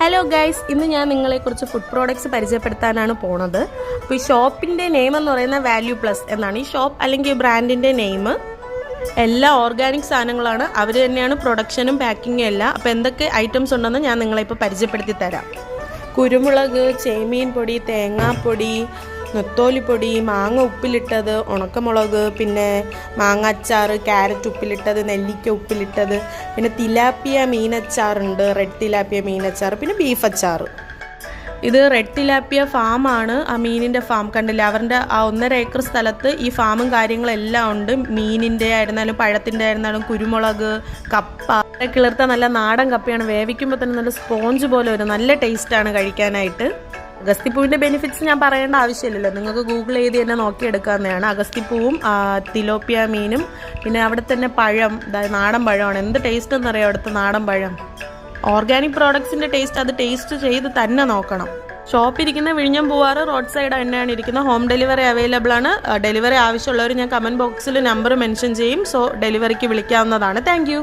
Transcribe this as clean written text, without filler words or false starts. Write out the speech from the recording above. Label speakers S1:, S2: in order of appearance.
S1: Hello guys, ഇന്ന് ഞാൻ നിങ്ങളെക്കുറിച്ച് ഫുഡ് പ്രോഡക്ട്സ് പരിചയപ്പെടുത്താനാണ് പോണത്. അപ്പോൾ ഈ ഷോപ്പിൻ്റെ നെയിം എന്ന് പറയുന്നത് വാല്യൂ പ്ലസ് എന്നാണ്. ഈ ഷോപ്പ് അല്ലെങ്കിൽ ഈ ബ്രാൻഡിൻ്റെ നെയിം. എല്ലാ ഓർഗാനിക് സാധനങ്ങളാണ്, അവർ തന്നെയാണ് പ്രൊഡക്ഷനും പാക്കിങ്ങും എല്ലാം. അപ്പോൾ എന്തൊക്കെ ഐറ്റംസ് ഉണ്ടെന്ന് ഞാൻ നിങ്ങളെ പരിചയപ്പെടുത്തി തരാം. കുരുമുളക്, ചേമീൻ പൊടി, തേങ്ങാപ്പൊടി, നെത്തോലിപ്പൊടി, മാങ്ങ ഉപ്പിലിട്ടത്, ഉണക്കമുളക്, പിന്നെ മാങ്ങ അച്ചാർ, ക്യാരറ്റ് ഉപ്പിലിട്ടത്, നെല്ലിക്ക ഉപ്പിലിട്ടത്, പിന്നെ തിലാപ്പിയ മീനച്ചാറുണ്ട്, റെഡ് തിലാപ്പിയ മീനച്ചാർ, പിന്നെ ബീഫ് അച്ചാർ. ഇത് റെഡ് തിലാപ്പിയ ഫാമാണ്. ആ മീനിൻ്റെ ഫാം കണ്ടില്ല, അവരുടെ ആ 1.5 ഏക്കർ സ്ഥലത്ത് ഈ ഫാമും കാര്യങ്ങളെല്ലാം ഉണ്ട്. മീനിൻ്റെ ആയിരുന്നാലും പഴത്തിൻ്റെ ആയിരുന്നാലും കുരുമുളക്, കപ്പ, കിളിർത്ത നല്ല നാടൻ കപ്പയാണ്. വേവിക്കുമ്പോൾ തന്നെ നല്ല സ്പോഞ്ച് പോലെ വരും, നല്ല ടേസ്റ്റാണ് കഴിക്കാനായിട്ട്. അഗസ്തിപ്പൂവിൻ്റെ ബെനിഫിറ്റ്സ് ഞാൻ പറയേണ്ട ആവശ്യമില്ലല്ലോ, നിങ്ങൾക്ക് ഗൂഗിൾ ചെയ്ത് തന്നെ നോക്കിയെടുക്കാവുന്നതാണ്. അഗസ്തിപ്പൂവും തിലോപ്പിയ മീനും, പിന്നെ അവിടെ തന്നെ പഴം, നാടൻ പഴമാണ്. എന്ത് ടേസ്റ്റ് എന്നറിയാം അവിടുത്തെ നാടൻ പഴം. ഓർഗാനിക് പ്രോഡക്ട്സിൻ്റെ ടേസ്റ്റ് അത് ടേസ്റ്റ് ചെയ്ത് തന്നെ നോക്കണം. ഷോപ്പ് ഇരിക്കുന്ന വിഴിഞ്ഞം പൂവാറ് റോഡ് സൈഡ് തന്നെയാണ് ഇരിക്കുന്നത്. ഹോം ഡെലിവറി അവൈലബിൾ ആണ്. ഡെലിവറി ആവശ്യമുള്ളവർ ഞാൻ കമൻറ്റ് ബോക്സിൽ നമ്പർ മെൻഷൻ ചെയ്യും. സോ ഡെലിവറിക്ക് വിളിക്കാവുന്നതാണ്. താങ്ക്